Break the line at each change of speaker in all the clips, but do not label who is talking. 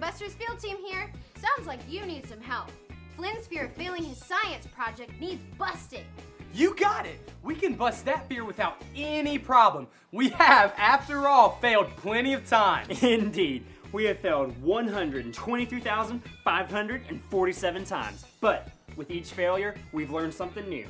Busters field team here. Sounds like you need some help. Flynn's fear of failing his science project needs busting.
You got it! We can bust that fear without any problem. We have, after all, failed plenty of times.
Indeed, we have failed 123,547 times. But with each failure, we've learned something new.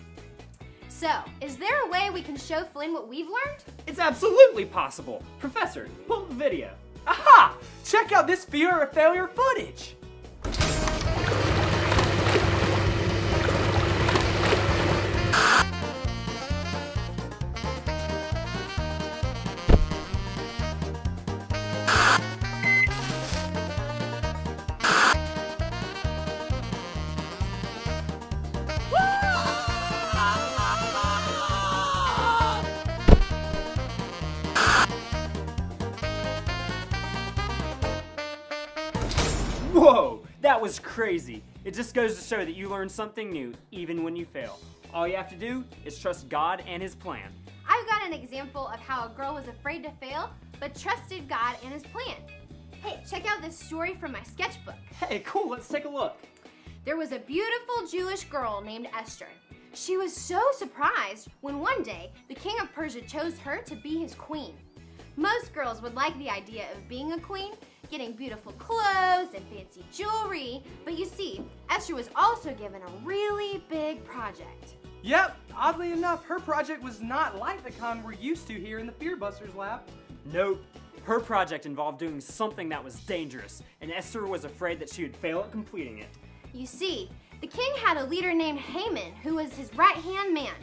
So, is there a way we can show Flynn what we've learned?
It's absolutely possible. Professor, pull the video.
Aha! Check out this fear of failure footage.
Whoa, that was crazy. It just goes to show that you learn something new even when you fail. All you have to do is trust God and His plan.
I've got an example of how a girl was afraid to fail, but trusted God and His plan. Hey, check out this story from my sketchbook.
Hey, cool, let's take a look.
There was a beautiful Jewish girl named Esther. She was so surprised when one day the king of Persia chose her to be his queen. Most girls would like the idea of being a queen, getting beautiful clothes and fancy jewelry, but you see, Esther was also given a really big project.
Yep, oddly enough, her project was not like the kind we're used to here in the Fear Busters lab.
Nope. Her project involved doing something that was dangerous, and Esther was afraid that she would fail at completing it.
You see, the king had a leader named Haman who was his right-hand man.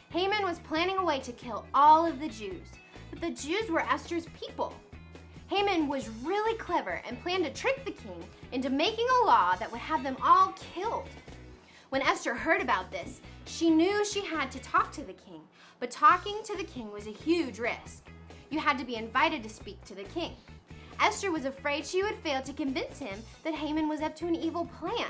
Haman was planning a way to kill all of the Jews, but the Jews were Esther's people. Haman was really clever and planned to trick the king into making a law that would have them all killed. When Esther heard about this, she knew she had to talk to the king, but talking to the king was a huge risk. You had to be invited to speak to the king. Esther was afraid she would fail to convince him that Haman was up to an evil plan.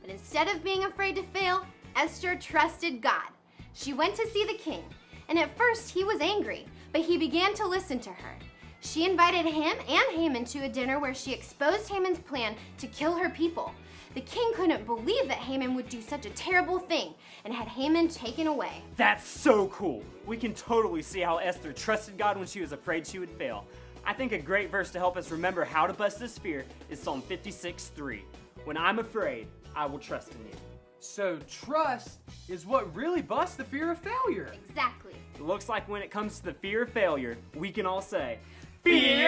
But instead of being afraid to fail, Esther trusted God. She went to see the king, and at first he was angry, but he began to listen to her. She invited him and Haman to a dinner where she exposed Haman's plan to kill her people. The king couldn't believe that Haman would do such a terrible thing and had Haman taken away.
That's so cool. We can totally see how Esther trusted God when she was afraid she would fail. I think a great verse to help us remember how to bust this fear is Psalm 56:3. When I'm afraid, I will trust in you.
So trust is what really busts the fear of failure.
Exactly.
It looks like when it comes to the fear of failure, we can all say, Fear